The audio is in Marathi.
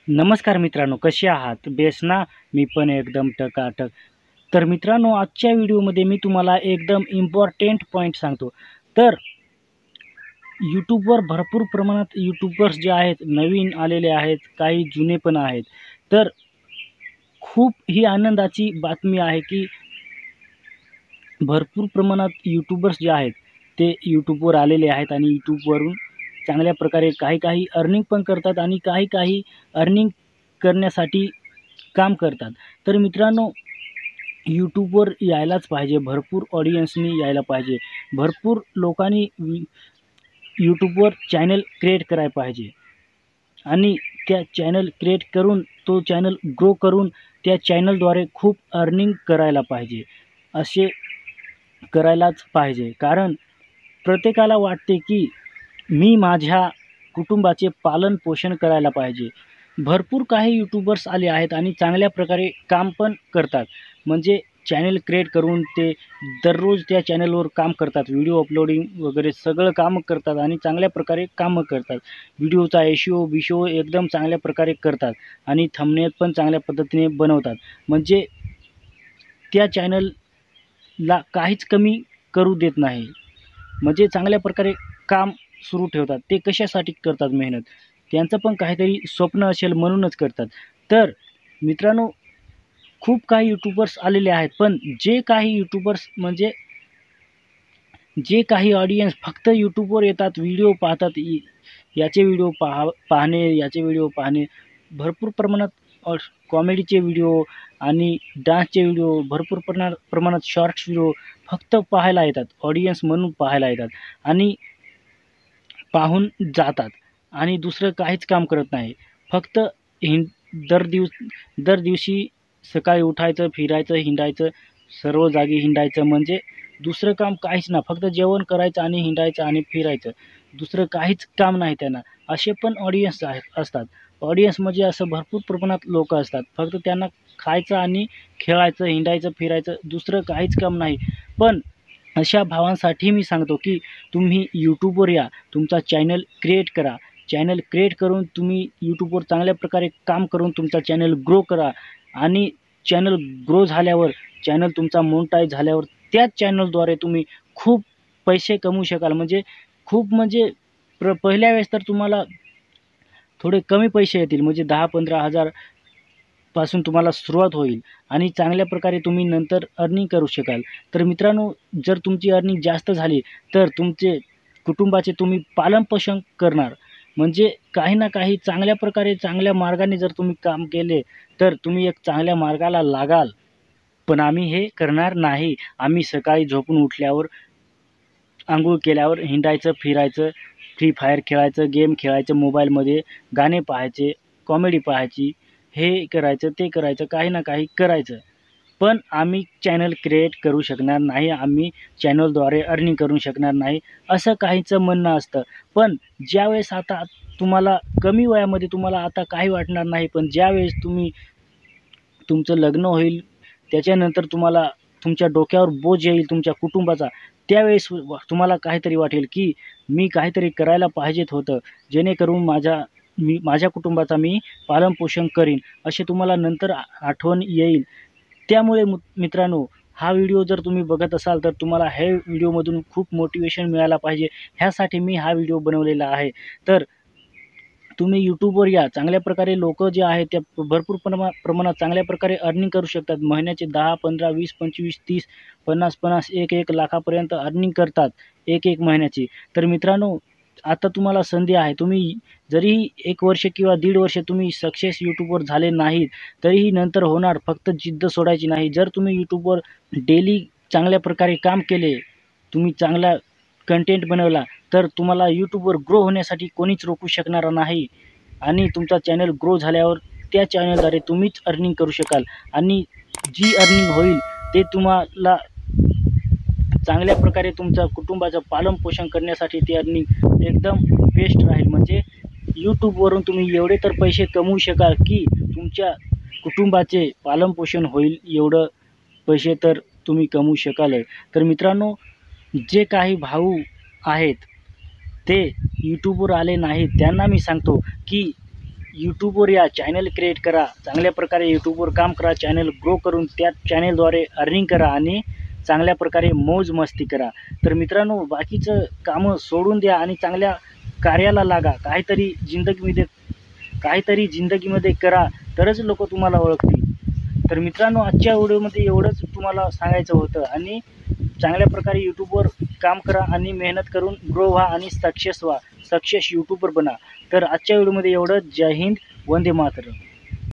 नमस्कार मित्रांनो, कसे आहात? बेस ना? मी पण एकदम टकाटक. तर मित्रांनो, आजच्या व्हिडिओमध्ये मी तुम्हाला एकदम इम्पॉर्टंट पॉईंट सांगतो. तर यूट्यूबवर भरपूर प्रमाणात यूट्यूबर्स जे आहेत, नवीन आलेले आहेत, काही जुने पण आहेत. तर खूप ही आनंदाची बातमी आहे, की भरपूर प्रमाणात यूट्यूबर्स जे आहेत, ते यूट्यूबवर आलेले आहेत आणि यूट्यूबवरून चांगल्या प्रकारे काही अर्निंग पण करतात आणि काही अर्निंग करण्यासाठी काम करतात. तर मित्रांनो, यूट्यूबवर यायलाच पाहिजे. भरपूर ऑडियन्सनी यायला पाहिजे. भरपूर लोकांनी यूट्यूबवर चॅनल क्रिएट करायला पाहिजे आणि त्या चॅनल क्रिएट करून तो चॅनल ग्रो करून त्या चॅनलद्वारे खूप अर्निंग करायला पाहिजे. असे करायलाच पाहिजे. कारण प्रत्येकाला वाटते, की मी माझ्या कुटुंबाचे पालन-पोषण करायला पाहिजे. भरपूर काही यूट्यूबर्स आले आहेत आणि चांगल्या प्रकारे काम पण करतात. म्हणजे चॅनल क्रिएट करून ते दररोज त्या चॅनलवर काम करतात. व्हिडिओ अपलोडिंग वगैरे सगळं कामं करतात आणि चांगल्या प्रकारे कामं करतात. व्हिडिओचा एस-ई-ओ एकदम चांगल्या प्रकारे करतात आणि थंबनेल पण चांगल्या पद्धतीने बनवतात. म्हणजे त्या चॅनलला काहीच कमी करू देत नाही. म्हणजे चांगल्या प्रकारे काम सुरू ठेवतात. ते कशासाठी करतात मेहनत? त्यांचं पण काहीतरी स्वप्न असेल म्हणूनच करतात. तर मित्रांनो, खूप काही यूट्यूबर्स आलेले आहेत. पण जे काही यूट्यूबर्स म्हणजे जे काही ऑडियन्स फक्त यूट्यूबवर येतात, व्हिडिओ पाहतात, याचे व्हिडिओ पाहणे, याचे व्हिडिओ पाहणे, भरपूर प्रमाणात कॉमेडीचे व्हिडिओ आणि डान्सचे व्हिडिओ, भरपूर प्रमाणात शॉर्ट्स व्हिडिओ फक्त पाहायला येतात. ऑडियन्स म्हणून पाहायला येतात आणि पाहून जातात आणि दुसरं काहीच काम करत नाही. फक्त दर दिवशी सकाळी उठायचं, फिरायचं, हिंडायचं, सर्व जागी हिंडायचं म्हणजे दुसरं काम काहीच नाही. फक्त जेवण करायचं आणि हिंडायचं आणि फिरायचं. दुसरं काहीच काम नाही त्यांना. असे पण ऑडियन्स असतात. ऑडियन्स म्हणजे असं भरपूर प्रमाणात लोकं असतात. फक्त त्यांना खायचं आणि खेळायचं, हिंडायचं, फिरायचं, दुसरं काहीच काम नाही. पण अशा भावांसाठी मी सांगतो, की तुम्ही यूट्यूबवर या. तुमचा चॅनल क्रिएट करा. चॅनल क्रिएट करून तुम्ही यूट्यूबवर चांगल्या प्रकारे काम करून तुमचा चॅनल ग्रो करा आणि चॅनल ग्रो झाल्यावर, चॅनल तुमचा मोनेटाईज झाल्यावर त्याच चॅनलद्वारे तुम्ही खूप पैसे कमवू शकाल. म्हणजे पहिल्या वेळेस तर तुम्हाला थोडे कमी पैसे येतील. म्हणजे 10,000-15,000 पासून तुम्हाला सुरुवात होईल आणि चांगल्या प्रकारे तुम्ही नंतर अर्निंग करू शकाल. तर मित्रांनो, जर तुमची अर्निंग जास्त झाली, तर तुमचे कुटुंबाचे तुम्ही पालनपोषण करणार. म्हणजे काही ना काही चांगल्या प्रकारे, चांगल्या मार्गाने जर तुम्ही काम केले, तर तुम्ही एक चांगल्या मार्गाला लागाल. पण आम्ही हे करणार नाही. आम्ही सकाळी झोपून उठल्यावर, अंघोळ केल्यावर हिंडायचं, फिरायचं, फ्री फायर खेळायचं, गेम खेळायचं मोबाईलमध्ये, गाणे पाहायचे, कॉमेडी पाहायची, हे करायचं, ते करायचं, काही ना काही करायचं. पण आम्ही चॅनल क्रिएट करू शकणार नाही. आम्ही चॅनलद्वारे अर्निंग करू शकणार नाही, असं काहींचं म्हणणं असतं. पण ज्यावेळेस आता तुम्हाला कमी वयामध्ये तुम्हाला आता काही वाटणार नाही. पण ज्यावेळेस तुमचं लग्न होईल, त्याच्यानंतर तुम्हाला तुमच्या डोक्यावर बोज येईल तुमच्या कुटुंबाचा, त्यावेळेस तुम्हाला काहीतरी वाटेल, की मी काहीतरी करायला पाहिजेत होतं, जेणेकरून माझ्या कुटुंबाचा मी पालनपोषण करीन, असे तुम्हाला नंतर आठवण येईल. त्यामुळे मित्रांनो, हा व्हिडिओ जर तुम्ही बघत असाल, तर तुम्हाला हे व्हिडिओमधून खूप मोटिवेशन मिळायला पाहिजे, ह्यासाठी मी हा व्हिडिओ बनवलेला आहे. तर तुम्ही यूट्यूबवर या. चांगल्या प्रकारे लोकं जे आहेत, ते भरपूर प्रमाणात चांगल्या प्रकारे अर्निंग करू शकतात. महिन्याचे 10, 15, 20, 25, 30, 50, 1 लाखापर्यंत अर्निंग करतात एक महिन्याची. तर मित्रांनो, आता तुम्हाला संधी आहे. तुम्ही जरी 1 वर्ष किंवा 1.5 वर्ष तुम्ही सक्सेस यूट्यूबवर झाले नाहीत, तरीही नंतर होणार. फक्त जिद्द सोडायची नाही. जर तुम्ही यूट्यूबवर डेली चांगल्या प्रकारे काम केले, तुम्ही चांगला कंटेंट बनवला, तर तुम्हाला यूट्यूबवर ग्रो होण्यासाठी कोणीच रोखू शकणार नाही आणि तुमचा चॅनल ग्रो झाल्यावर त्या चॅनलद्वारे तुम्हीच अर्निंग करू शकाल आणि जी अर्निंग होईल ते तुम्हाला चांगल्या प्रकारे तुमच्या कुटुंबाचं पालनपोषण करण्यासाठी ती अर्निंग एकदम बेस्ट राहील. म्हणजे यूट्यूबवरून तुम्ही एवढे तर पैसे कमवू शकाल, की तुमच्या कुटुंबाचे पालनपोषण होईल, एवढं पैसे तर तुम्ही कमवू शकाल. तर मित्रांनो, जे काही भाऊ आहेत, ते यूट्यूबवर आले नाहीत, त्यांना मी सांगतो, की यूट्यूबवर या, चॅनल क्रिएट करा, चांगल्या प्रकारे यूट्यूबवर काम करा, चॅनल ग्रो करून त्या चॅनलद्वारे अर्निंग करा आणि चांगल्या प्रकारे मौज मस्ती करा. तर मित्रांनो, बाकीचं कामं सोडून द्या आणि चांगल्या कार्याला लागा. काहीतरी जिंदगीमध्ये करा, तरच लोक तुम्हाला ओळखतील. तर मित्रांनो, आजच्या व्हिडिओमध्ये एवढंच तुम्हाला सांगायचं होतं. आणि चांगल्या प्रकारे यूट्यूबवर काम करा आणि मेहनत करून ग्रो व्हा आणि सक्सेस यूट्यूबर बना. तर आजच्या व्हिडिओमध्ये एवढंच. जय हिंद, वंदे मातरम.